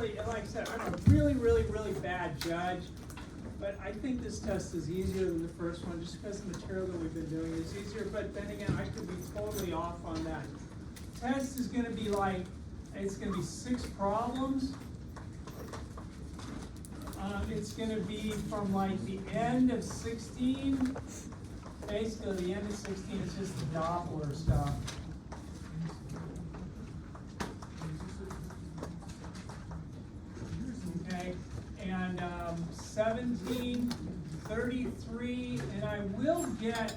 honestly, like I said, I'm a really, really, really bad judge. But I think this test is easier than the first one, just because the material that we've been doing is easier. But then again, I could be totally off on that. Test is going to be like, it's going to be 6 problems. It's going to be from like the end of 16. Basically, the end of 16 is just the Doppler stuff. Okay, and 17, 33, and I will get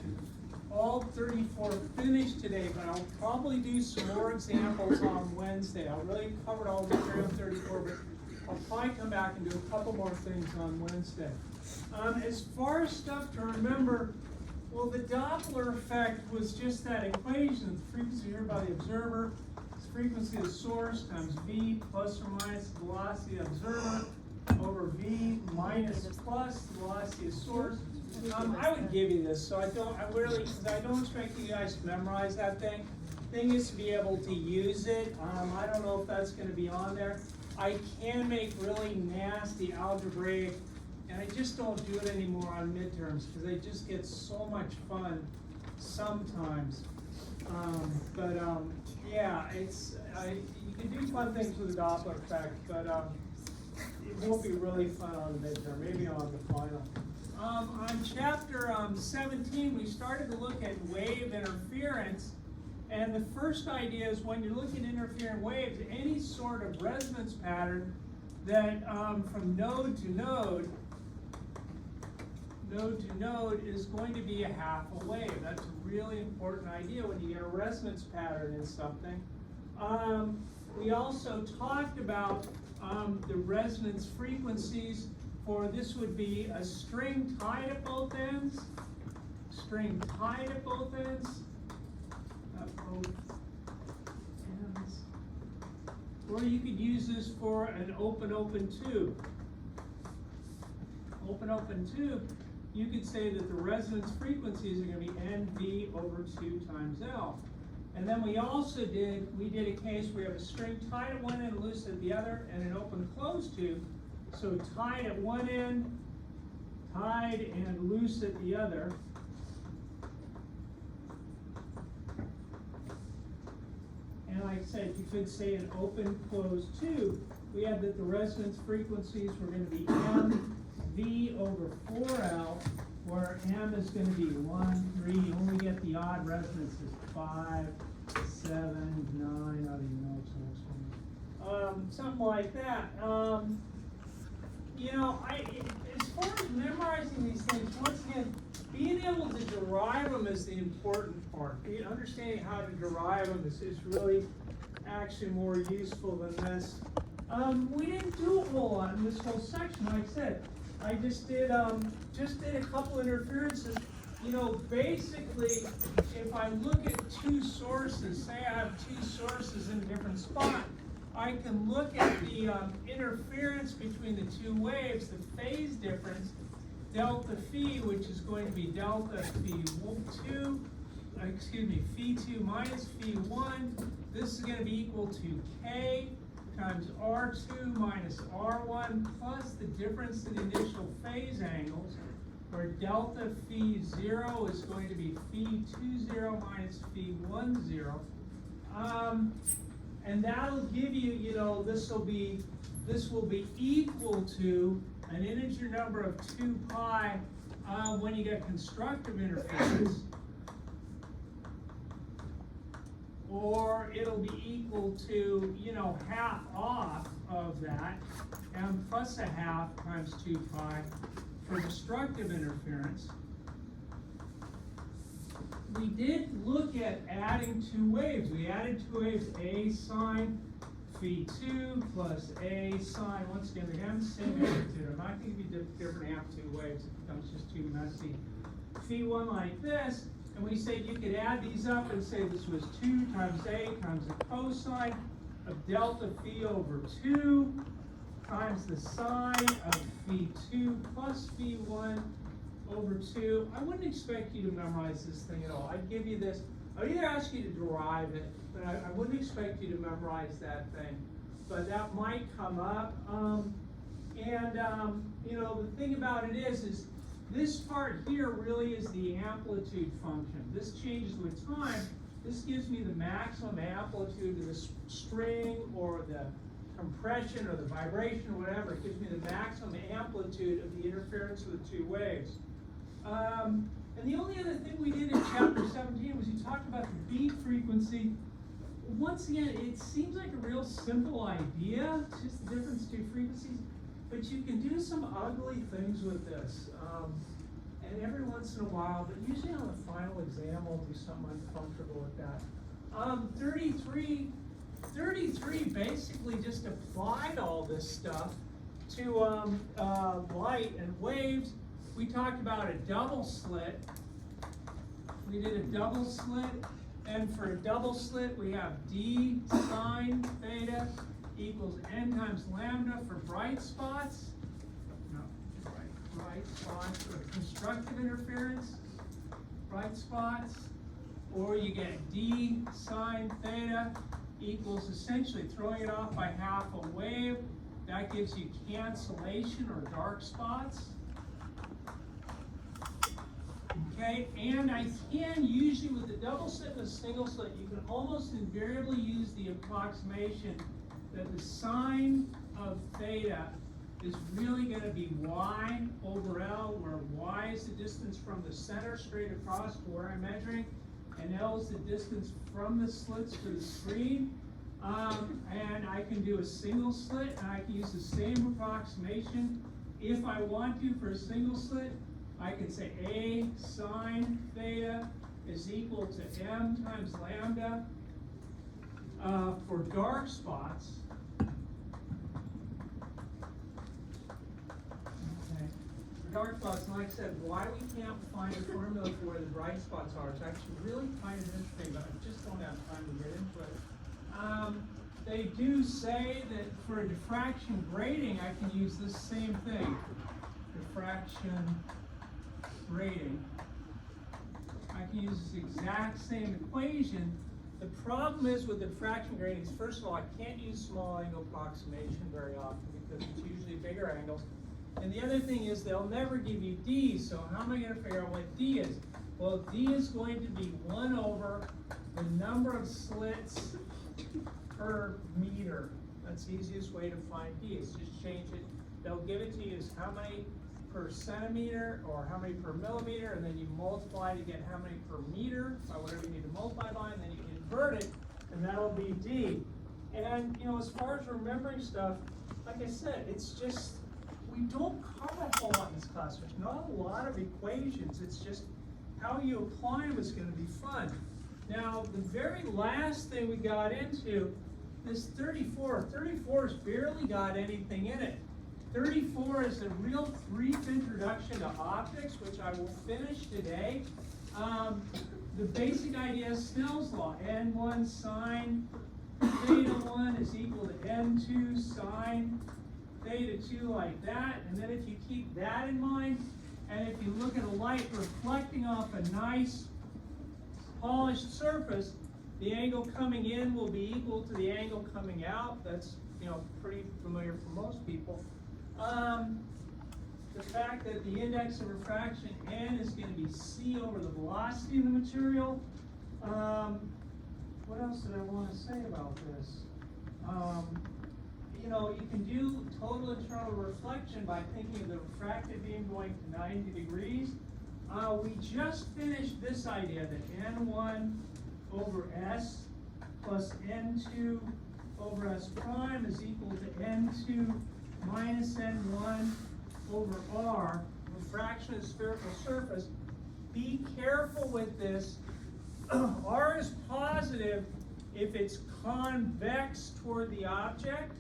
all 34 finished today, but I'll probably do some more examples on Wednesday. I really covered all the material on 34, but I'll probably come back and do a couple more things on Wednesday. As far as stuff to remember, well, the Doppler effect was just that equation, the frequency heard by the observer, is frequency of the source times V plus or minus the velocity of the observer over V minus plus the velocity of source. I would give you this, so I don't expect you guys to memorize that thing. Thing is to be able to use it. I don't know if that's going to be on there. I can make really nasty algebraic, and I just don't do it anymore on midterms because they just get so much fun sometimes. Yeah, you can do fun things with the Doppler effect, but it won't be really fun on the midterm, maybe on the final. On chapter 17, we started to look at wave interference. And the first idea is when you're looking at interfering waves, any sort of resonance pattern that from node to node is going to be a half a wave. That's a really important idea when you get a resonance pattern in something. We also talked about the resonance frequencies for this would be a string tied at both ends, or you could use this for an open tube. Open tube, you could say that the resonance frequencies are going to be NV over 2 times L. And then we did a case where we have a string tied at one end, loose at the other, and an open closed tube. So tied at one end, tied and loose at the other. And like I said, you could say an open closed tube. We had that the resonance frequencies were going to be MV over 4L, where M is going to be 1, 3. You only get the odd resonances 5, 7, 9. I don't even know what's the next one. Something like that. As far as memorizing these things, once again, being able to derive them is the important part. Understanding how to derive them is really actually more useful than this. We didn't do a whole lot in this whole section. Like I said, I just did a couple interferences. Basically, if I look at 2 sources, say I have 2 sources in a different spot, I can look at the interference between the 2 waves, the phase difference, delta phi, which is going to be delta phi2 minus phi1. This is going to be equal to K times R2 minus R1 plus the difference in the initial phase angles, where delta phi0 is going to be phi20 minus phi10. And that'll give you, this will be equal to an integer number of 2 pi when you get constructive interference, or it'll be equal to, half off of that, m plus a half times 2 pi for destructive interference. We did look at adding 2 waves. We added 2 waves, A sine phi2 plus A sine, once again, they have the same magnitude. I'm not going to be different half 2 waves. It becomes just too messy. Phi1 like this, and we said you could add these up and say this was 2 times A times the cosine of delta phi over 2 times the sine of phi2 plus phi1 over 2. I wouldn't expect you to memorize this thing at all. I'd give you this. I'd either ask you to derive it, but I wouldn't expect you to memorize that thing. but that might come up. You know, the thing about it is this part here really is the amplitude function. This changes with time. This gives me the maximum amplitude of the string or the compression or the vibration or whatever. It gives me the maximum amplitude of the interference of the two waves. And the only other thing we did in chapter 17 was you talked about the beat frequency. Once again, it seems like a real simple idea, it's just the difference between frequencies, but you can do some ugly things with this. And every once in a while, but usually on the final exam, I'll do something uncomfortable with that. 33 basically just applied all this stuff to light and waves. We talked about a double slit. We did a double slit, and for a double slit, we have d sine theta equals n times lambda for bright spots. No, bright spots for constructive interference, bright spots, or you get d sine theta equals essentially throwing it off by half a wave. That gives you cancellation or dark spots. Okay, and I can usually with the double slit and the single slit, you can almost invariably use the approximation that the sine of theta is really going to be y over L, where y is the distance from the center straight across to where I'm measuring, and L is the distance from the slits to the screen. And I can do a single slit, and I can use the same approximation. If I want to for a single slit, I can say A sine theta is equal to M times lambda. For dark spots, dark spots, and like I said, why we can't find a formula for where the bright spots are, it's actually really kind of interesting, but I just don't have time to get into it. They do say that for a diffraction grating, I can use this same thing, diffraction grating. I can use this exact same equation. The problem is with diffraction gratings, first of all, I can't use small angle approximation very often because it's usually bigger angles. And the other thing is they'll never give you D, so how am I going to figure out what D is? Well, D is going to be 1 over the number of slits per meter. That's the easiest way to find D, is just change it. They'll give it to you as how many per centimeter or how many per millimeter, and then you multiply to get how many per meter by whatever you need to multiply by, and then you invert it, and that'll be D. And, you know, as far as remembering stuff, like I said, it's just, we don't cover a whole lot in this class. There's not a lot of equations. It's just how you apply them is going to be fun. Now, the very last thing we got into is 34. 34's barely got anything in it. 34 is a real brief introduction to optics, which I will finish today. The basic idea is Snell's law. N1 sine theta 1 is equal to N2 sine theta 2, like that. And then if you keep that in mind, and if you look at a light reflecting off a nice polished surface, the angle coming in will be equal to the angle coming out. That's, you know, pretty familiar for most people. The fact that the index of refraction n is going to be c over the velocity of the material. What else did I want to say about this? You know, you can do total internal reflection by thinking of the refracted beam going to 90 degrees. We just finished this idea that n1 over s plus n2 over s prime is equal to n2 minus n1 over r, refraction of the spherical surface. Be careful with this. R is positive if it's convex toward the object.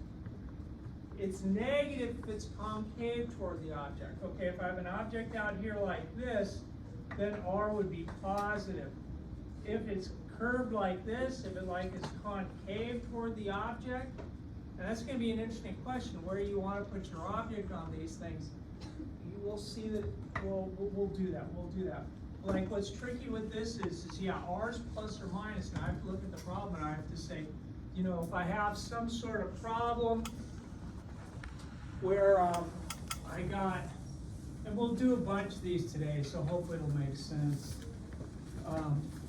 It's negative if it's concave toward the object. Okay, if I have an object out here like this, then R would be positive. If it's curved like this, if it like is concave toward the object, and that's going to be an interesting question, where you want to put your object on these things. You will see that we'll do that. We'll do that. Like what's tricky with this is yeah, R's plus or minus, and I have to look at the problem and I have to say, you know, if I have some sort of problem where I got, and we'll do a bunch of these today, so hopefully it'll make sense.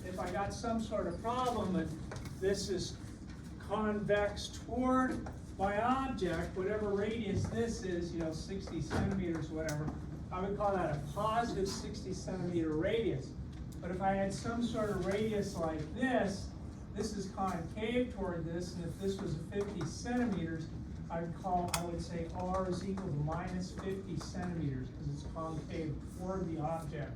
If I got some sort of problem and this is convex toward my object, whatever radius this is, you know, 60 centimeters, whatever, I would call that a positive 60 centimeter radius. But if I had some sort of radius like this is concave toward this, and if this was 50 centimeters, I would say R is equal to minus 50 centimeters, because it's concave toward the object.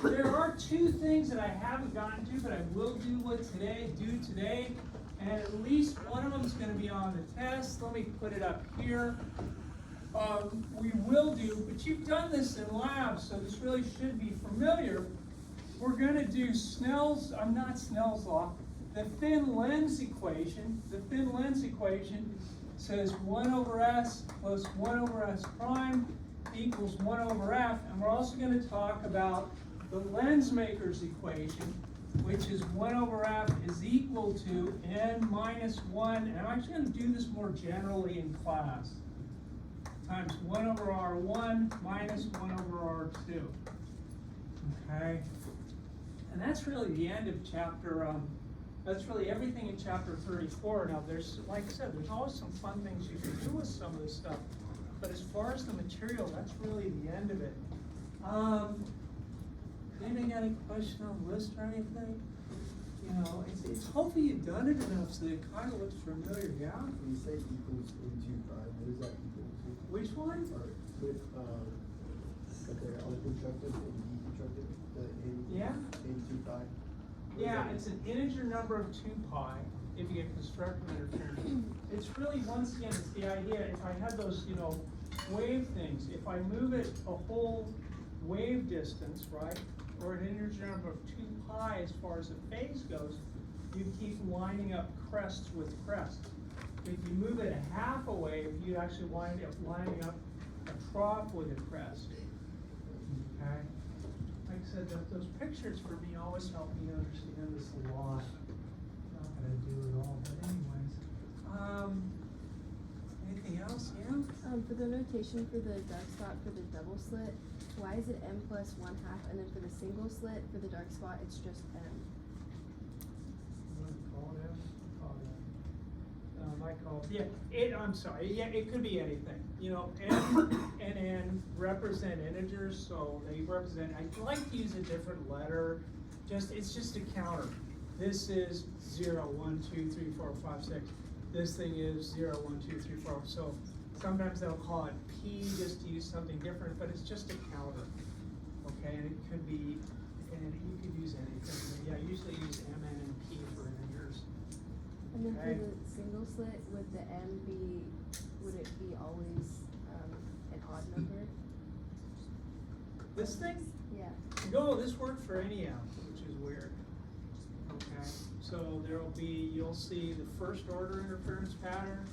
There are two things that I haven't gotten to, but I will do today, and at least one of them is going to be on the test. Let me put it up here. We will do, but you've done this in lab, so this really should be familiar. We're going to do Snell's law, the thin lens equation. The thin lens equation says 1 over s plus 1 over s prime equals 1 over f, and we're also going to talk about the lens maker's equation, which is 1 over f is equal to n minus 1, and I'm actually going to do this more generally in class, times 1 over r1 minus 1 over r2. Okay? And that's really the end of chapter, that's really everything in chapter 34. Now there's, like I said, there's always some fun things you can do with some of this stuff. But as far as the material, that's really the end of it. Anybody got any question on list or anything? You know, it's hopefully you've done it enough so that it kind of looks familiar, yeah? When you say equals into 5, what is that equal to? Which one? Or with, okay, unconstructed and deconstructed, the Yeah. into 5? Yeah, it's an integer number of 2 pi if you get constructive interference. It's really, once again, it's the idea, if I had those, you know, wave things, if I move it a whole wave distance, right, or an integer number of 2 pi as far as the phase goes, you keep lining up crests with crests. If you move it a half a wave, you actually wind up lining up a trough with a crest. Okay? Like I said, those pictures for me always help me understand this a lot. Not that I do it all, but anyways. Anything else? Yeah? For the notation for the dark spot for the double slit, why is it m plus 1/2, and then for the single slit for the dark spot it's just m? You want to call it M? Call it M. I call it, I'm sorry, yeah, it could be anything. You know, M and N represent integers, so they represent, I'd like to use a different letter, it's just a counter. This is 0, 1, 2, 3, 4, 5, 6. This thing is 0, 1, 2, 3, 4. So sometimes they'll call it P just to use something different, but it's just a counter. Okay, and it could be, and you could use anything. But yeah, I usually use M, N, and P for integers. And then Okay. for the single slit, would the m be, would it be always an odd number? This thing? Yeah. No, this worked for any M, which is weird. Okay, so there'll be, you'll see the first order interference pattern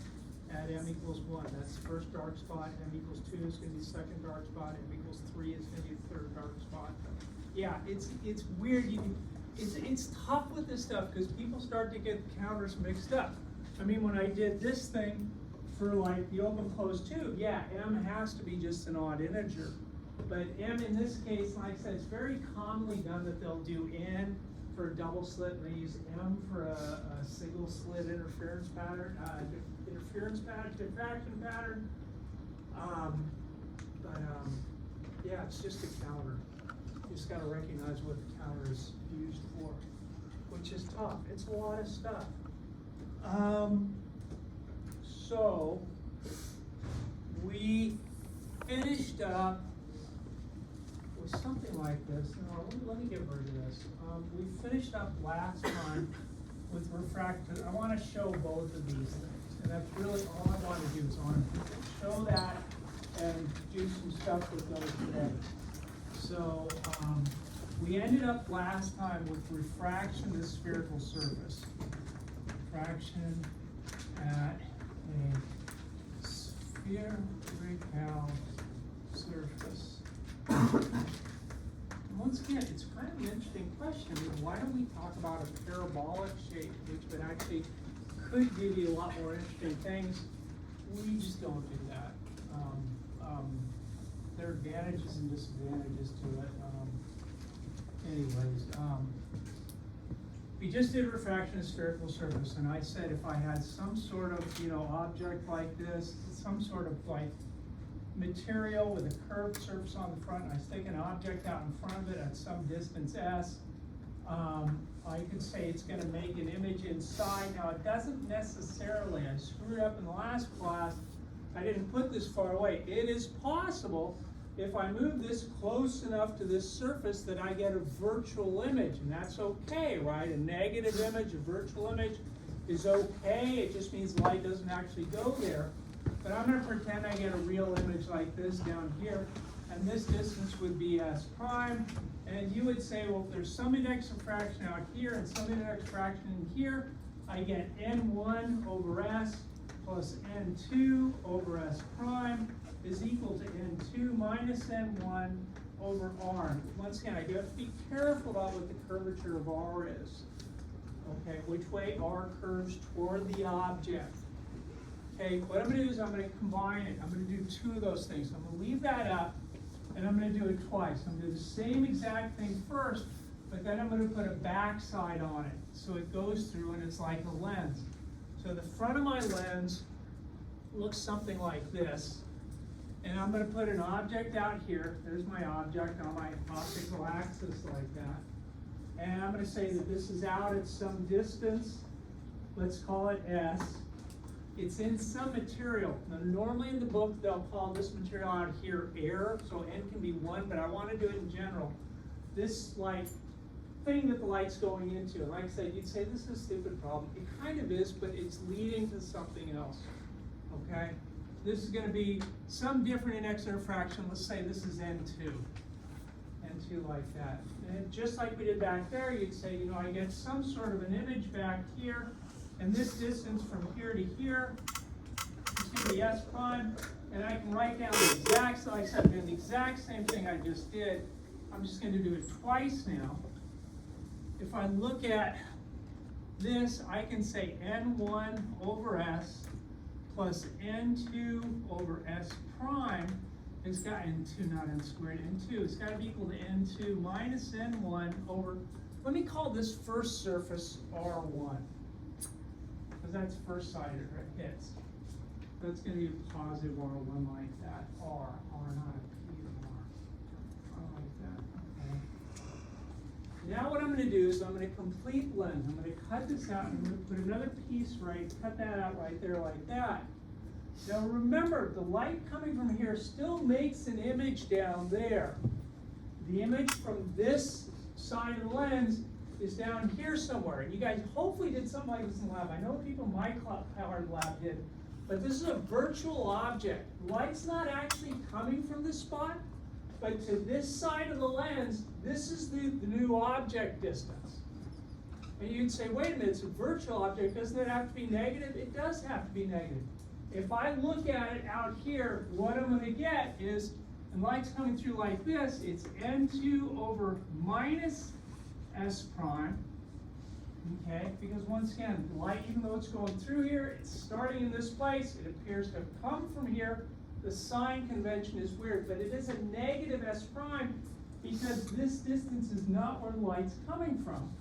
at M equals 1. That's the first dark spot. M equals 2 is going to be the second dark spot. M equals 3 is going to be the third dark spot. Yeah, it's weird. It's tough with this stuff because people start to get counters mixed up. I mean, when I did this thing for like the open close tube, yeah, M has to be just an odd integer. But M in this case, like I said, it's very commonly done that they'll do N for a double slit, and they use M for a single slit interference pattern, diffraction pattern. Yeah, it's just a counter. You just gotta recognize what the counter is used for, which is tough. It's a lot of stuff. So we finished up with something like this. No, let me get rid of this. We finished up last time with refractor. I want to show both of these things, and that's really all I want to do is I want to show that and do some stuff with those today. So we ended up last time with refraction of the spherical surface. Refraction at a spherical surface. One once again, it's kind of an interesting question. I mean, why don't we talk about a parabolic shape, which would actually could give you a lot more interesting things? We just don't do that. There are advantages and disadvantages to it. We just did refraction of spherical surface, and I said if I had some sort of, object like this, some sort of like material with a curved surface on the front, and I stick an object out in front of it at some distance s, I could say it's going to make an image inside. Now it doesn't necessarily, I screwed up in the last class, I didn't put this far away. It is possible if I move this close enough to this surface that I get a virtual image, and that's okay, right? A negative image, a virtual image is okay. It just means light doesn't actually go there. But I'm going to pretend I get a real image like this down here, and this distance would be s prime. And you would say, well, if there's some index of fraction out here and some index fraction in here, I get n1 over s plus n2 over s prime is equal to n2 minus n1 over r. Once again, I do have to be careful about what the curvature of r is. Okay, which way r curves toward the object. Okay, what I'm going to do is I'm going to combine it. I'm going to do two of those things. I'm going to leave that up, and I'm going to do it twice. I'm going to do the same exact thing first, but then I'm going to put a backside on it. So it goes through, and it's like a lens. So the front of my lens looks something like this. And I'm going to put an object out here. There's my object on my optical axis like that. And I'm going to say that this is out at some distance. Let's call it S. It's in some material. Now, normally in the book, they'll call this material out here air, so N can be 1, but I want to do it in general. This, like, thing that the light's going into. And like I said, you'd say, this is a stupid problem. It kind of is, but it's leading to something else. Okay? This is going to be some different index of refraction. Let's say this is N2. N2 like that. And just like we did back there, you'd say, I get some sort of an image back here, and this distance from here to here is going to be S prime, and I can write down the exact, like I said, I'm doing the exact same thing I just did. I'm just going to do it twice now. If I look at this, I can say N1 over S plus N2 over S prime has got N2, not N squared, N2. It's got to be equal to N2 minus N1 over, let me call this first surface R1, because that's first side it hits. That's going to be a positive R1 like that. R not a P R like that. Okay. Now what I'm going to do is I'm going to complete lens. I'm going to cut this out and I'm going to put another piece cut that out right there like that. Now remember, the light coming from here still makes an image down there. The image from this side of the lens is down here somewhere. And you guys hopefully did something like this in the lab. I know people in my powered lab did. But this is a virtual object. Light's not actually coming from this spot, but to this side of the lens, this is the new object distance. And you'd say, wait a minute, it's a virtual object. Doesn't it have to be negative? It does have to be negative. If I look at it out here, what I'm going to get is, and light's coming through like this, it's N2 over minus S prime. Okay, because once again, light, even though it's going through here, it's starting in this place. It appears to have come from here. The sign convention is weird, but it is a negative S prime because this distance is not where the light's coming from.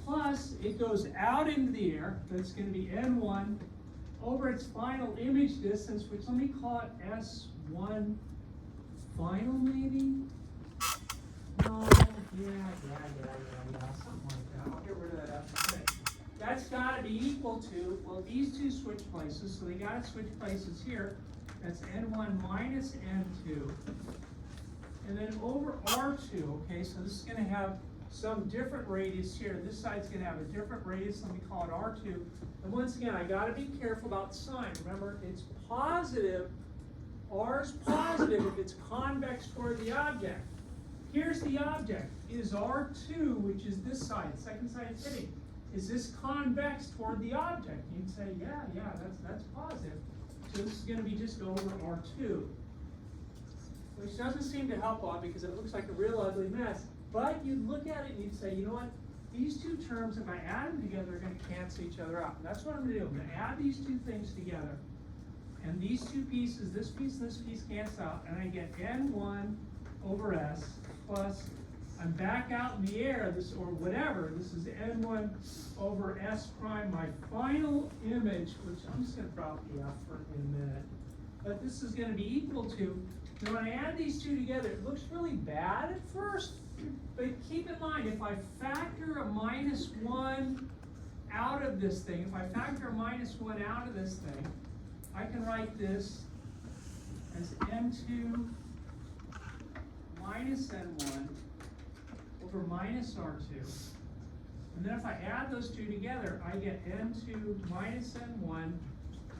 Plus, it goes out into the air. That's going to be N1 over its final image distance, which let me call it S1 final maybe? No, yeah, something like that. I'll get rid of that after. That's got to be equal to, well, these two switch places, so they got to switch places here. That's N1 minus N2. And then over R2, okay, so this is going to have some different radius here. This side's going to have a different radius. Let me call it R2. And once again, I got to be careful about the sign. Remember, it's positive. R is positive if it's convex toward the object. Here's the object. Is R2, which is this side, the second side it's hitting, is this convex toward the object? You'd say, yeah, that's positive. So this is going to be just over R2. which doesn't seem to help a lot because it looks like a real ugly mess. But you'd look at it and you'd say, you know what? These two terms, if I add them together, are going to cancel each other out. And that's what I'm going to do. I'm going to add these two things together. And these two pieces, this piece and this piece cancel out. And I get n1 over s plus, I'm back out in the air, this or whatever. This is n1 over s prime, my final image, which I'm just going to drop the f for in a minute. But this is going to be equal to, now when I add these two together, it looks really bad at first. But keep in mind, if I factor a -1 out of this thing, if I factor a -1 out of this thing, I can write this as n2 minus n1 over minus r2. And then if I add those two together, I get n2 minus n1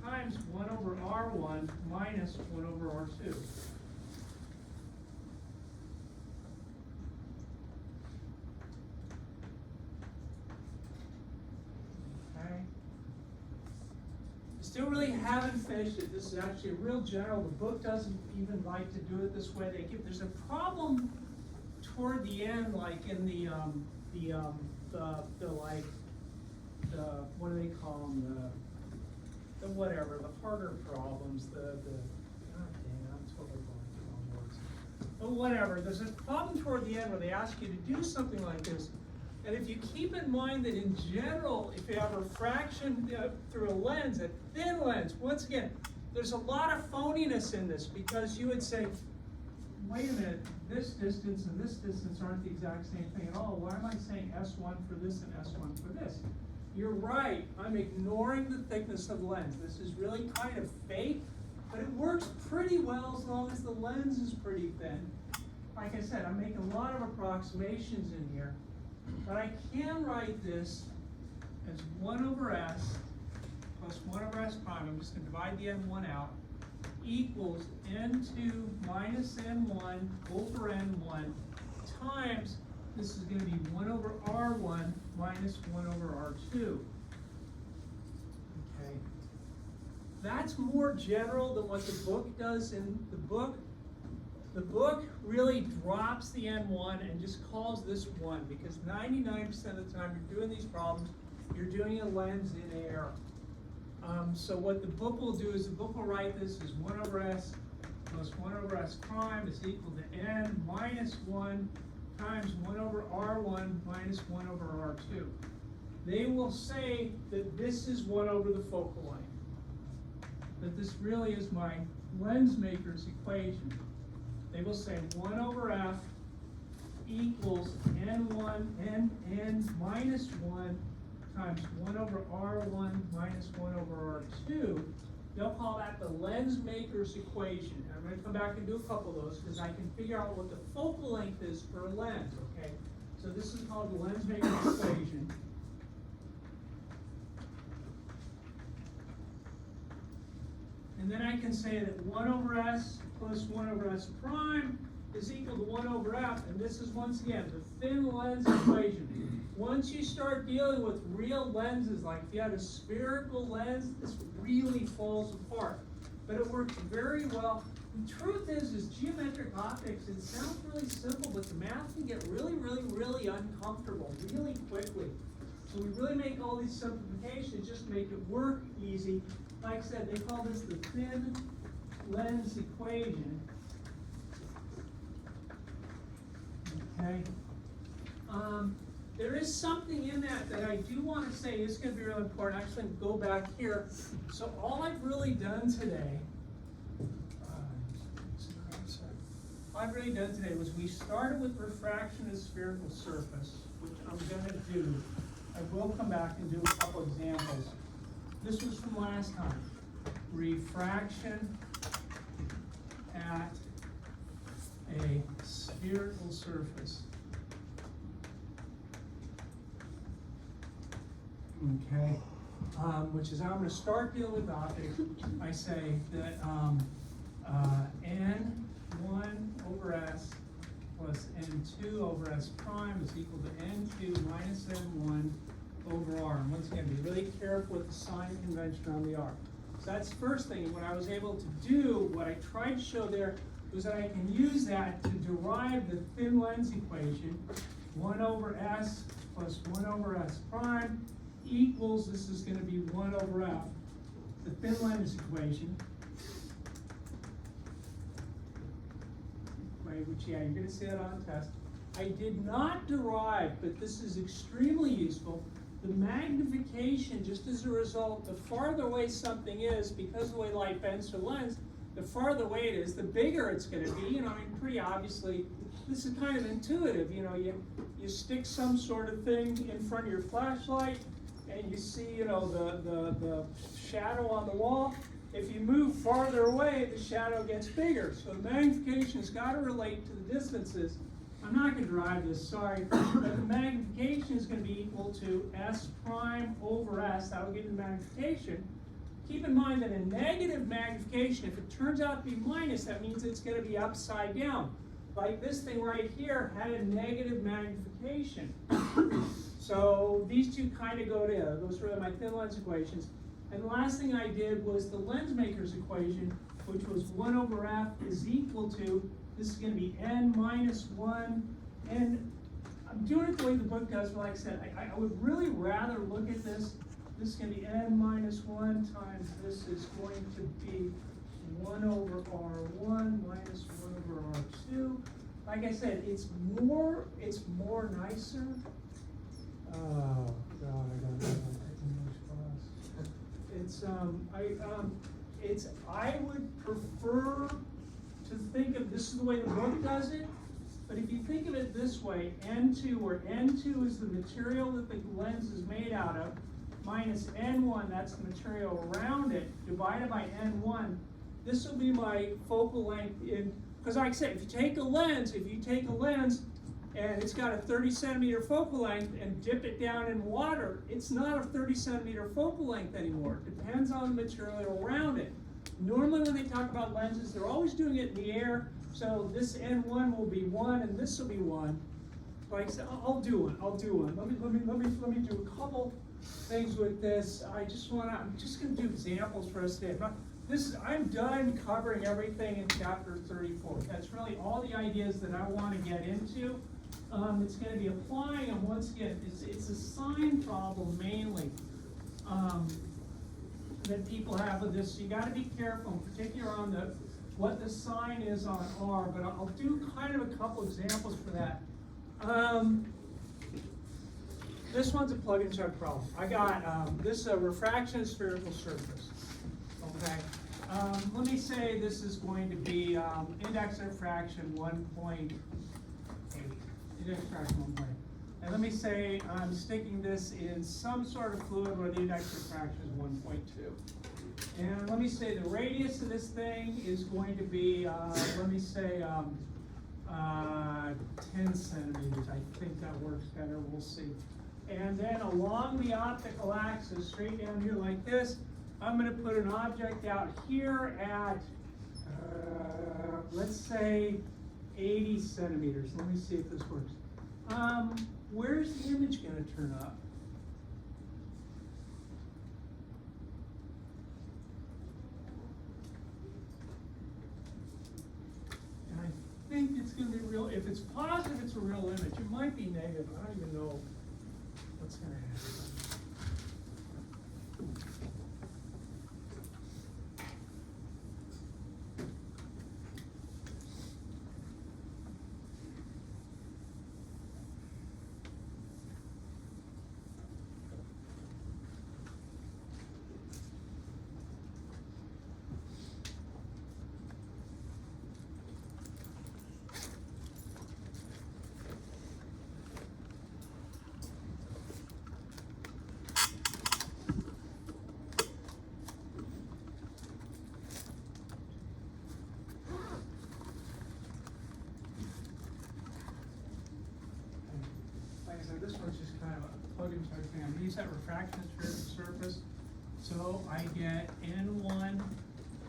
times 1 over r1 minus 1 over r2. Still really haven't finished it. This is actually a real general. The book doesn't even like to do it this way. There's a problem toward the end, like in the what do they call them? The whatever, the harder problems, God dang, I'm totally going the wrong words. But whatever, there's a problem toward the end where they ask you to do something like this. And if you keep in mind that in general, if you have refraction through a lens, a thin lens, once again, there's a lot of phoniness in this because you would say, wait a minute, this distance and this distance aren't the exact same thing at all. Why am I saying S1 for this and S1 for this? You're right, I'm ignoring the thickness of the lens. This is really kind of fake, but it works pretty well as long as the lens is pretty thin. Like I said, I'm making a lot of approximations in here. But I can write this as 1 over s plus 1 over s prime, I'm just going to divide the n1 out, equals n2 minus n1 over n1 times, this is going to be 1 over r1 minus 1 over r2. Okay. That's more general than what the book does in the book. The book really drops the n1 and just calls this 1 because 99% of the time you're doing these problems, you're doing a lens in air. So what the book will do is the book will write this as 1 over s plus 1 over s prime is equal to n minus 1 times 1 over r1 minus 1 over r2. They will say that this is 1 over the focal length. That this really is my lens maker's equation. They will say 1 over f equals n1, n minus 1 times 1 over r1 minus 1 over r2. They'll call that the lens maker's equation. And I'm going to come back and do a couple of those because I can figure out what the focal length is for a lens, okay? So this is called the lens maker's equation. And then I can say that 1 over s plus 1 over s prime is equal to 1 over f, and this is once again the thin lens equation. Once you start dealing with real lenses, like if you had a spherical lens, this really falls apart. But it works very well. The truth is geometric optics, it sounds really simple, but the math can get really, really, really uncomfortable really quickly. So we really make all these simplifications just to make it work easy. Like I said, they call this the thin lens equation. Okay. There is something in that I do want to say is going to be really important. Actually, go back here. So all I've really done today, was we started with refraction of spherical surface, which I'm going to do. I will come back and do a couple examples. This was from last time. Refraction at a spherical surface. Okay, which is how I'm going to start dealing with optics. I say that n1 over s plus n2 over s prime is equal to n2 minus n1 over r. And once again, be really careful with the sign convention on the r. So that's the first thing. And what I was able to do, what I tried to show there, was that I can use that to derive the thin lens equation, 1 over s plus 1 over s prime equals, this is gonna be 1 over f, the thin lens equation. Right, which, yeah, you're gonna see that on the test. I did not derive, but this is extremely useful, the magnification, just as a result, the farther away something is, because of the way light bends through the lens, the farther away it is, the bigger it's gonna be. You know, I mean, pretty obviously, this is kind of intuitive, you know, you stick some sort of thing in front of your flashlight, and you see, you know, the shadow on the wall. If you move farther away, the shadow gets bigger. So the magnification has got to relate to the distances. I'm not going to derive this, sorry, but the magnification is going to be equal to s prime over s. That will give you the magnification. Keep in mind that a negative magnification, if it turns out to be minus, that means it's going to be upside down. Like this thing right here had a negative magnification. So these two kind of go together. Those are my thin lens equations. And the last thing I did was the lens maker's equation, which was 1 over f is equal to, this is going to be n minus 1. And I'm doing it the way the book does, but like I said, I would really rather look at this. This is going to be n minus 1 times this is going to be 1 over r1 minus 1 over r2. Like I said, it's more nicer. Oh God, I got that English class. I would prefer to think of this is the way the book does it, but if you think of it this way, N2, where N2 is the material that the lens is made out of, minus N1, that's the material around it, divided by N1, this will be my focal length in, because like I said, if you take a lens and it's got a 30 centimeter focal length and dip it down in water, it's not a 30 centimeter focal length anymore. It depends on the material around it. Normally when they talk about lenses, they're always doing it in the air, so this N1 will be 1 and this will be 1. Like I said, I'll do one. Let me do a couple things with this. I'm just gonna do examples for us today. I'm done covering everything in chapter 34. That's really all the ideas that I want to get into. It's going to be applying, and once again, it's a sign problem mainly that people have with this. So you got to be careful, in particular on what the sign is on R. But I'll do kind of a couple examples for that. This one's a plug-and-chug problem. I got this is a refraction of spherical surface. Okay. Let me say this is going to be index of refraction 1.8. Index of refraction 1.8. And let me say I'm sticking this in some sort of fluid where the index of refraction is 1.2. And let me say the radius of this thing is going to be, let me say 10 centimeters. I think that works better. We'll see. And then along the optical axis, straight down here like this, I'm going to put an object out here at, let's say, 80 centimeters. Let me see if this works. Where's the image going to turn up? And I think it's going to be real. If it's positive, it's a real image. It might be negative. I don't even know what's going to happen. This one's just kind of a plug-and-chug thing. I'm going to use that refraction of spherical surface. So I get N1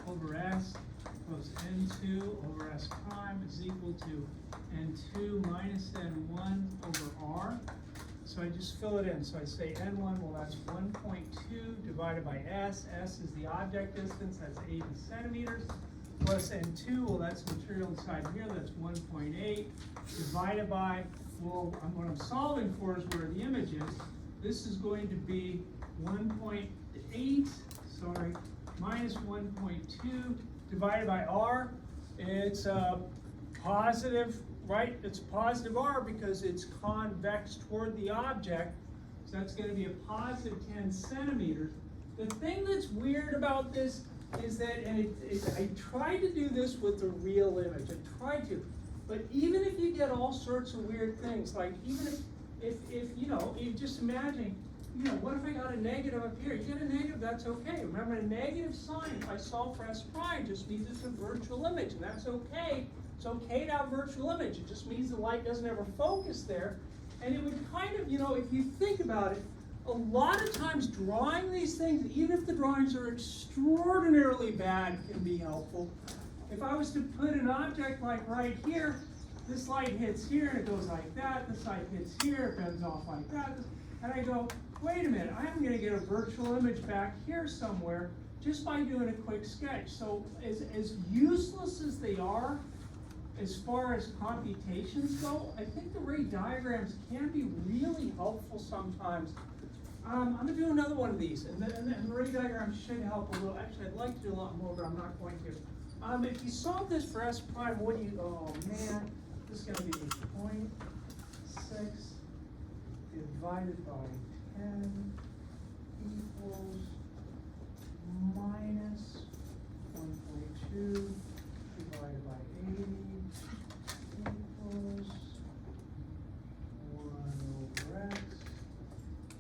over S plus N2 over S prime is equal to N2 minus N1 over R. So I just fill it in. So I say N1, well that's 1.2 divided by S. S is the object distance, that's 80 centimeters. plus N2, well, that's material inside here, that's 1.8, divided by, well, what I'm solving for is where the image is. This is going to be 1.8, sorry, minus 1.2 divided by R. It's positive, right? It's positive R because it's convex toward the object. So that's going to be a positive 10 centimeters. The thing that's weird about this is that, and I tried to do this with the real image, I tried to, but even if you get all sorts of weird things, like even if you know, you just imagine, you know, what if I got a negative up here? You get a negative, that's okay. Remember, a negative sign, if I solve for S prime, just means it's a virtual image, and that's okay. It's okay to have a virtual image. It just means the light doesn't ever focus there. And it would kind of, you know, if you think about it, a lot of times drawing these things, even if the drawings are extraordinarily bad, can be helpful. If I was to put an object like right here, this light hits here and it goes like that, this light hits here, it bends off like that, and I go, wait a minute, I'm going to get a virtual image back here somewhere just by doing a quick sketch. So as useless as they are, as far as computations go, I think the ray diagrams can be really helpful sometimes. I'm going to do another one of these, and the ray diagram should help a little. Actually, I'd like to do a lot more, but I'm not going to. If you solve this for S prime, what do you, oh man, this is going to be 0.6 divided by 10 equals minus 1.2 divided by 80 equals 1 over x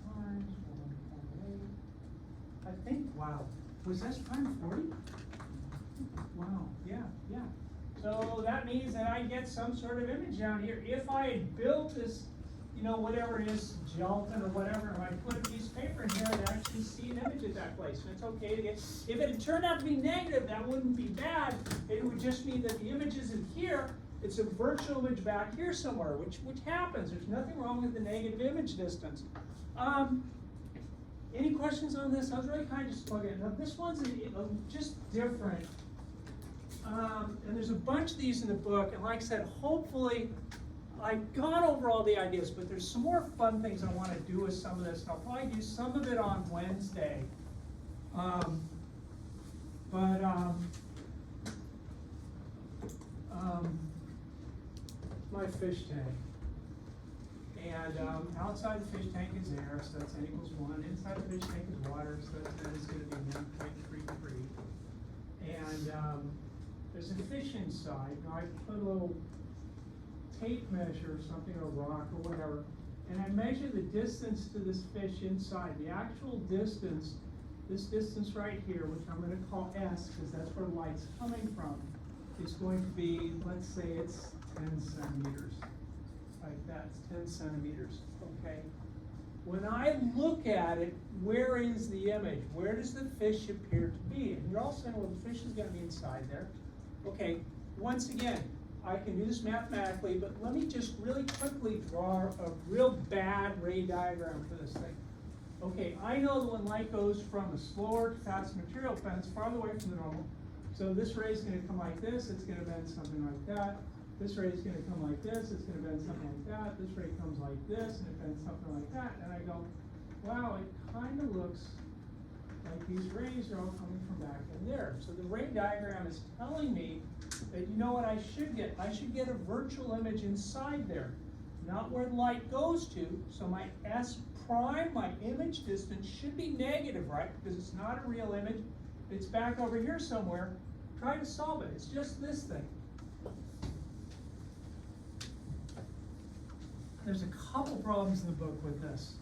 times 1.8. I think, wow, was S prime 40? Wow, yeah. So that means that I get some sort of image down here. If I had built this, you know, whatever it is, gelatin or whatever, and I put a piece of paper in here, I'd actually see an image at that place. And it's okay to get, if it had turned out to be negative, that wouldn't be bad. It would just mean that the image isn't here. It's a virtual image back here somewhere, which happens. There's nothing wrong with the negative image distance. Any questions on this? I was really kind of just plugging it. Now this one's just different. And there's a bunch of these in the book, and like I said, hopefully I've gone over all the ideas, but there's some more fun things I want to do with some of this. I'll probably do some of it on Wednesday. My fish tank. And outside the fish tank is air, so that's N equals 1. Inside the fish tank is water, so that is going to be 1.33. And there's a fish inside. Now I put a little tape measure or something, or a rock or whatever, and I measure the distance to this fish inside. The actual distance, this distance right here, which I'm going to call S because that's where the light's coming from, is going to be, let's say it's 10 centimeters. Like that, it's 10 centimeters, okay? When I look at it, where is the image? Where does the fish appear to be? And you're all saying, well, the fish is going to be inside there. Okay, once again, I can do this mathematically, but let me just really quickly draw a real bad ray diagram for this thing. Okay, I know that when light goes from a slower to fast material, it bends farther away from the normal. So this ray is going to come like this, it's going to bend something like that. This ray is going to come like this, it's going to bend something like that. This ray comes like this, and it bends something like that. And I go, wow, it kind of looks like these rays are all coming from back in there. So the ray diagram is telling me that, you know what I should get? I should get a virtual image inside there, not where the light goes to. So my S prime, my image distance, should be negative, right? Because it's not a real image. It's back over here somewhere. Try to solve it. It's just this thing. There's a couple problems in the book with this.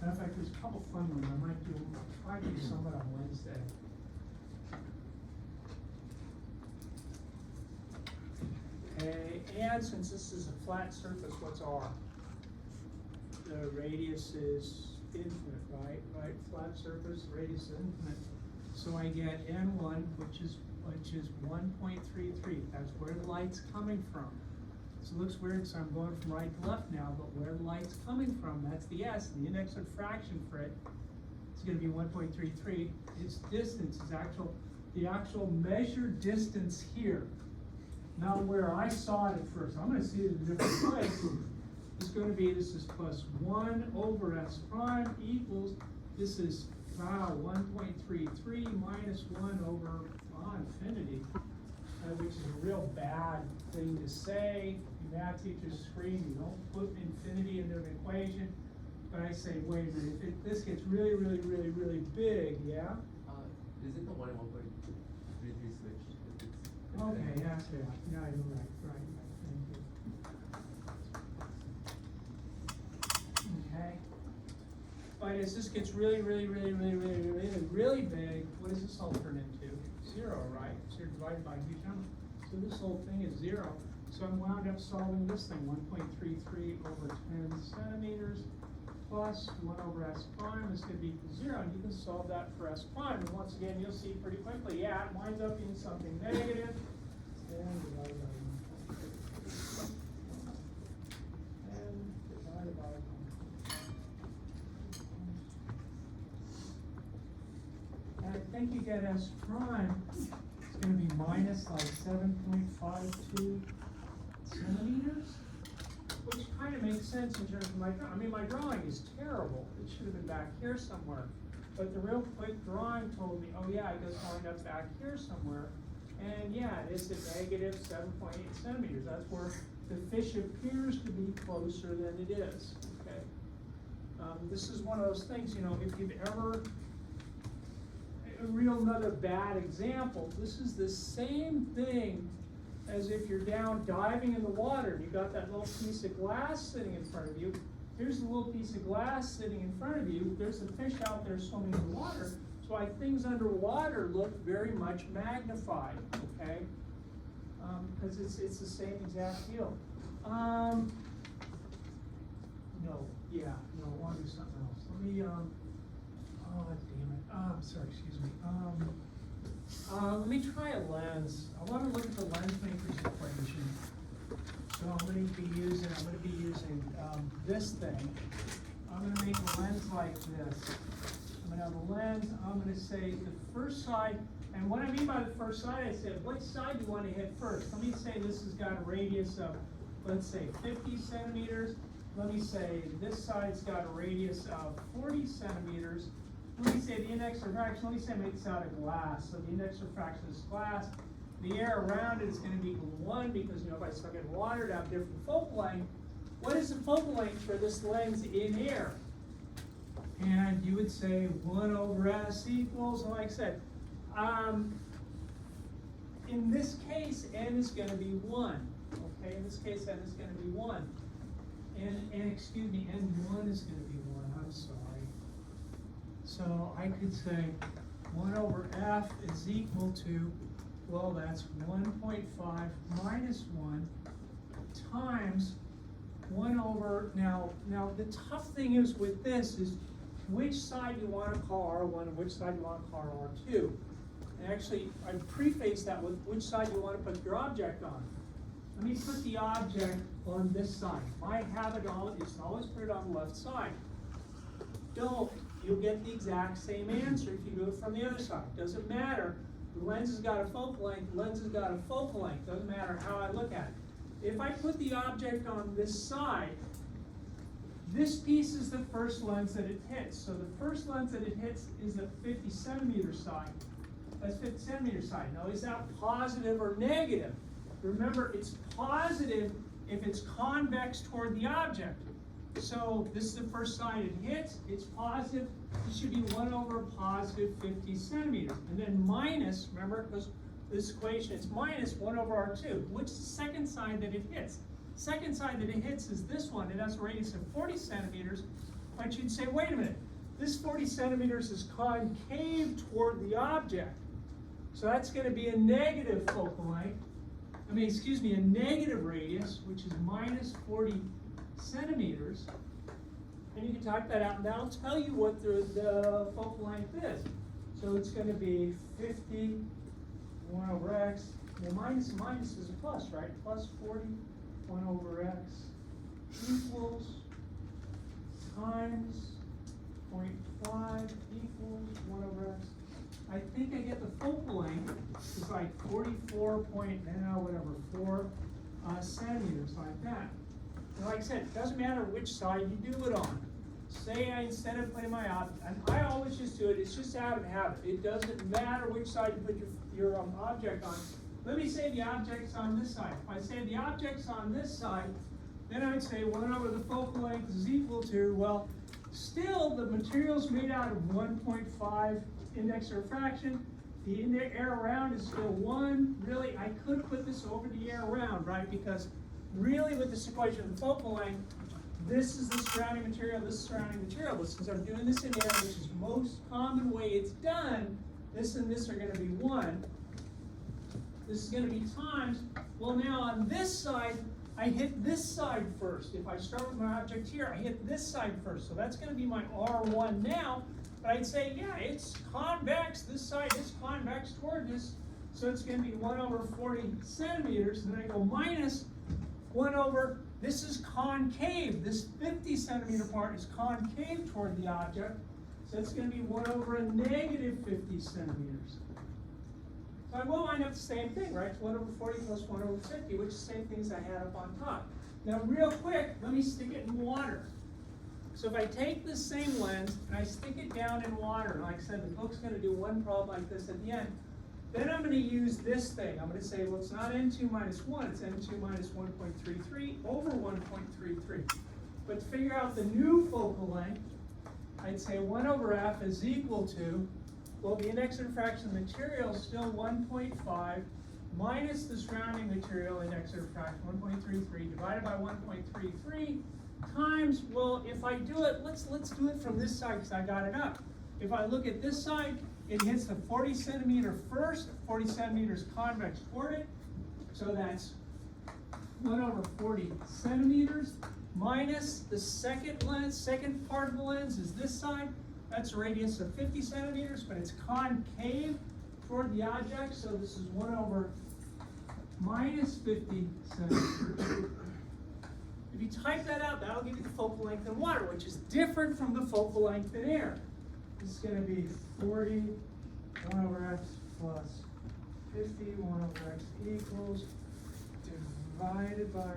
Matter of fact, there's a couple fun ones. I might try to do some of it on Wednesday. Okay, and since this is a flat surface, what's R? The radius is infinite, right? Right, flat surface, radius is infinite. So I get N1, which is 1.33. That's where the light's coming from. So it looks weird, so I'm going from right to left now, but where the light's coming from, that's the S, and the index of fraction for it is going to be 1.33. Its distance, its actual the actual measured distance here, not where I saw it at first, I'm gonna see it in a different place, is gonna be, this is plus 1 over s prime equals, this is 1.33 minus 1 over infinity, which is a real bad thing to say. You math teachers scream, you don't put infinity into an equation. But I say, wait a minute, if this gets really, really, really, really big, yeah? Is it the 1 and 1.33 switch? If it's Okay, yeah, you're right, thank you. Okay. But as this gets really, really, really, really, really, really, really big, what does this all turn into? 0, right? So you're divided by a huge number. So this whole thing is 0. So I'm wound up solving this thing, 1.33 over 10 centimeters plus 1 over s prime is going to be equal to 0. And you can solve that for s prime. And once again, you'll see pretty quickly, yeah, it winds up being something negative. And divided by 1. And divided by 1. And I think you get s prime, it's going to be minus like 7.52 centimeters, which kind of makes sense in terms of my drawing. I mean, my drawing is terrible. It should have been back here somewhere. But the real quick drawing told me, oh yeah, it does wind up back here somewhere. And yeah, it is a negative 7.8 centimeters. That's where the fish appears to be closer than it is, okay? This is one of those things, you know, if you've ever, another bad example, this is the same thing as if you're down diving in the water and you got that little piece of glass sitting in front of you. Here's the little piece of glass sitting in front of you. There's a fish out there swimming in the water. So why things underwater look very much magnified, okay? Because it's the same exact deal. I want to do something else. Let me, oh, damn it. I'm sorry, excuse me. Let me try a lens. I want to look at the lens maker's equation. So I'm going to be using this thing. I'm going to make a lens like this. I'm going to have a lens. I'm going to say the first side, and what I mean by the first side, I said, what side do you want to hit first? Let me say this has got a radius of, let's say, 50 centimeters. Let me say this side's got a radius of 40 centimeters. Let me say the index refraction, let me say I make this out of glass. So the index refraction is glass. The air around it is going to be equal to 1 because, you know, if I stuck it in water to have different focal length, what is the focal length for this lens in air? And you would say 1 over s equals, and like I said, in this case, n is going to be 1. Okay, in this case, n is going to be 1. And excuse me, n1 is going to be 1. I'm sorry. So I could say 1 over f is equal to, well, that's 1.5 minus 1 times 1 over, now the tough thing is with this is which side you want to call R1 and which side you want to call R2. And actually, I preface that with which side you want to put your object on. Let me put the object on this side. My habit is to always put it on the left side. Don't. You'll get the exact same answer if you do it from the other side. Doesn't matter. The lens has got a focal length, the lens has got a focal length. Doesn't matter how I look at it. If I put the object on this side, this piece is the first lens that it hits. So the first lens that it hits is the 50 centimeter side. That's 50 centimeter side. Now, is that positive or negative? Remember, it's positive if it's convex toward the object. So this is the first side it hits, it's positive. It should be 1 over positive 50 centimeters. And then minus, remember, because this equation, it's minus 1 over R2. Which is the second side that it hits? Second side that it hits is this one. It has a radius of 40 centimeters. But you'd say, wait a minute, this 40 centimeters is concave toward the object. So that's going to be a negative focal length. a negative radius, which is minus 40 centimeters. And you can type that out, and that'll tell you what the focal length is. So it's going to be 50, 1 over x. Well, minus and minus is a plus, right? Plus 40, 1 over x equals times 0.5 equals 1 over x. I think I get the focal length, it's like 44 point, whatever, 4 centimeters, like that. And like I said, it doesn't matter which side you do it on. Say instead of putting my object, and I always just do it, it's just out of habit. It doesn't matter which side you put your object on. Let me say the object's on this side. If I say the object's on this side, then I'd say 1 over the focal length is equal to, well, still the material's made out of 1.5 index of refraction. The air around is still 1. Really, I could put this over the air around, right? Because really with this equation of the focal length, this is the surrounding material, this is surrounding material. But since I'm doing this in air, which is the most common way it's done, this and this are going to be 1. This is going to be times. Well, now on this side, I hit this side first. If I start with my object here, I hit this side first. So that's going to be my R1 now. But I'd say, yeah, it's convex. This side is convex toward this. So it's going to be 1 over 40 centimeters. And then I go minus 1 over, this is concave. This 50 centimeter part is concave toward the object. So it's going to be 1 over a negative 50 centimeters. So I will wind up the same thing, right? It's 1 over 40 plus 1 over 50, which is the same thing as I had up on top. Now, real quick, let me stick it in water. So if I take this same lens and I stick it down in water, and like I said, the book's going to do one problem like this at the end, then I'm going to use this thing. I'm going to say, well, it's not N2 minus 1, it's N2 minus 1.33 over 1.33. But to figure out the new focal length, I'd say 1 over F is equal to, well, the index of refraction of the material is still 1.5 minus the surrounding material index of refraction, 1.33, divided by 1.33 times, well, if I do it, let's do it from this side because I got it up. If I look at this side, it hits the 40 centimeter first, 40 centimeters convex toward it, so that's 1 over 40 centimeters minus the second lens, second part of the lens is this side. That's a radius of 50 centimeters, but it's concave toward the object, so this is 1 over minus 50 centimeters. If you type that out, that'll give you the focal length in water, which is different from the focal length in air. This is going to be 40, 1 over x plus 50, 1 over x equals, divided by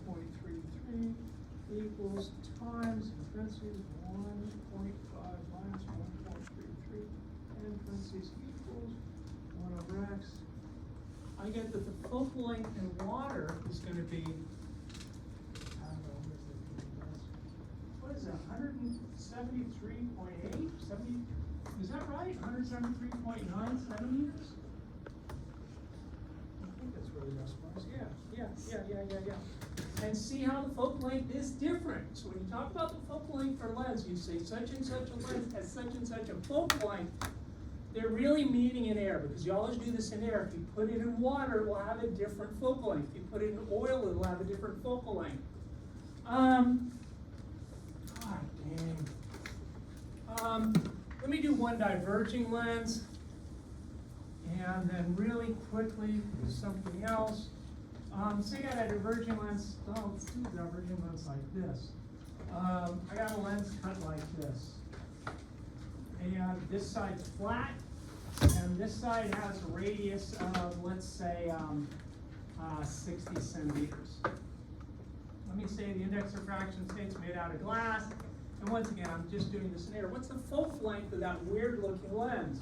1.33 equals times, in parentheses, 1.5 minus 1.33, and parentheses equals 1 over x. I get that the focal length in water is going to be, what is it, 173.8? 70, is that right? 173.9 centimeters? I think that's where the decimal is. Yeah. And see how the focal length is different. So when you talk about the focal length for a lens, you say such and such a lens has such and such a focal length. They're really meaning in air, because you always do this in air. If you put it in water, it will have a different focal length. If you put it in oil, it will have a different focal length. Let me do one diverging lens, and then really quickly do something else. Say I got a diverging lens. Oh, let's do a diverging lens like this. I got a lens cut like this, and this side's flat, and this side has a radius of, let's say, 60 centimeters. Let me say the index of refraction state's made out of glass. And once again, I'm just doing this in air. What's the focal length of that weird looking lens?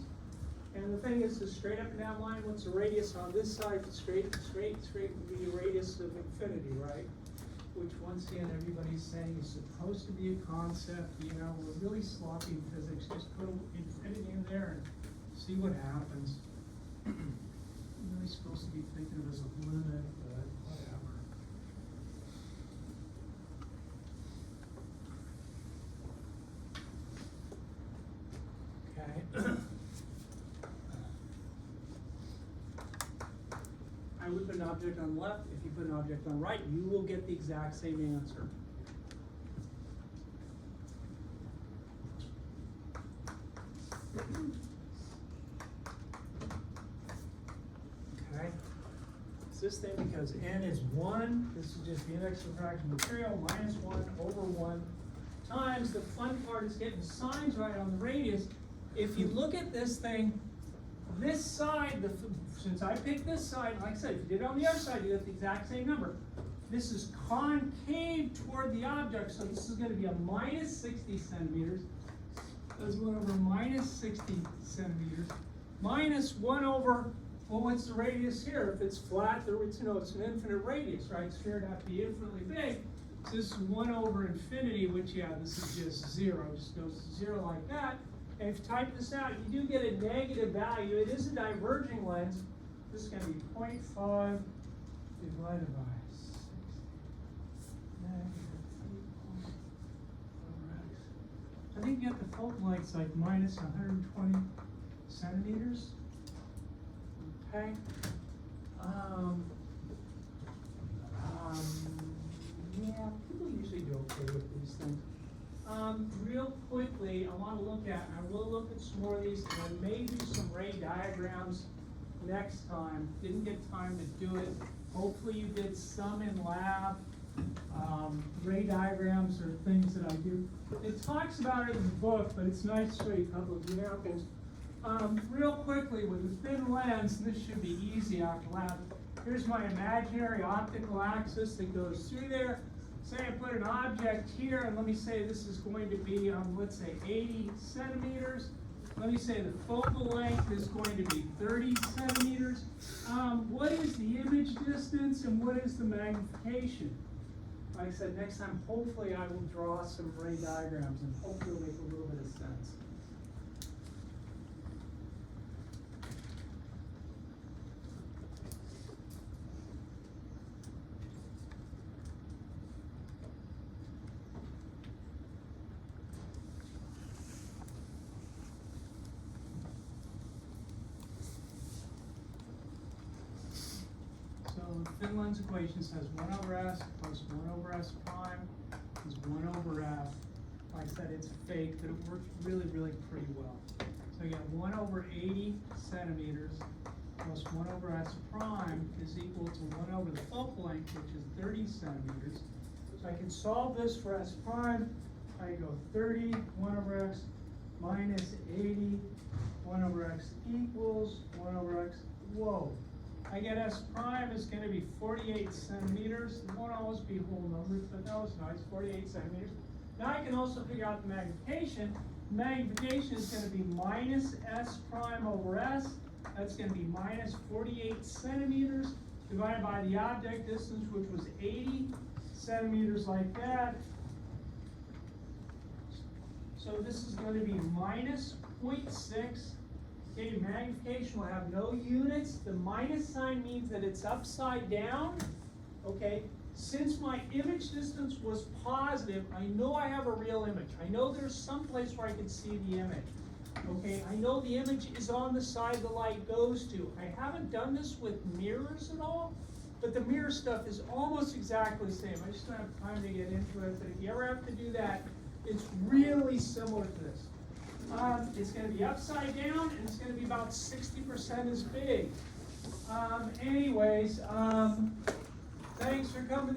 And the thing is, the straight up and down line, what's the radius on this side? Straight would be the radius of infinity, right? Which once again, everybody's saying is supposed to be a concept. You know, we're really sloppy in physics. Just put infinity in there and see what happens. You're really supposed to be thinking of it as a limit, but whatever. Okay. I would put an object on the left. If you put an object on the right, you will get the exact same answer. Okay. It's this thing because n is 1. This is just the index of refraction material minus 1 over 1 times. The fun part is getting signs right on the radius. If you look at this thing, this side, since I picked this side, like I said, if you did it on the other side, you get the exact same number. This is concave toward the object, so this is gonna be a minus 60 centimeters. That's 1 over minus 60 centimeters. Minus 1 over, well, what's the radius here? If it's flat, it's an infinite radius, right? Sphere would have to be infinitely big. So this is 1 over infinity, which, yeah, this is just 0. It just goes to 0 like that. And if you type this out, you do get a negative value. It is a diverging lens. This is going to be 0.5 divided by 6. I think you get the focal length's like minus 120 centimeters. Okay. Yeah, people usually do okay with these things. Real quickly, I want to look at, and I will look at some more of these, and I may do some ray diagrams next time. Didn't get time to do it. Hopefully you did some in lab. Ray diagrams are things that I do. It talks about it in the book, but it's nice to show you a couple of examples. Real quickly, with a thin lens, and this should be easy after lab. Here's my imaginary optical axis that goes through there. Say I put an object here, and let me say this is going to be, let's say 80 centimeters. Let me say the focal length is going to be 30 centimeters. What is the image distance and what is the magnification? Like I said, next time, hopefully I will draw some ray diagrams and hopefully it'll make a little bit of sense. Thin lens equation says 1 over s plus 1 over s prime is 1 over f. Like I said, it's fake, but it works really, really pretty well. So you get 1 over 80 centimeters plus 1 over s prime is equal to 1 over the focal length, which is 30 centimeters. So I can solve this for s prime. I go 30, 1 over x minus 80, 1 over x equals 1 over x. Whoa. I get s prime is going to be 48 centimeters. It won't always be whole numbers, but that was nice, 48 centimeters. Now I can also figure out the magnification. Magnification is going to be minus s prime over s. That's going to be minus 48 centimeters divided by the object distance, which was 80 centimeters like that. So this is going to be minus 0.6. Okay, magnification will have no units. The minus sign means that it's upside down. Okay, since my image distance was positive, I know I have a real image. I know there's some place where I can see the image. Okay, I know the image is on the side the light goes to. I haven't done this with mirrors at all, but the mirror stuff is almost exactly the same. I just don't have time to get into it, but if you ever have to do that, it's really similar to this. It's going to be upside down, and it's going to be about 60% as big. Anyways, thanks for coming.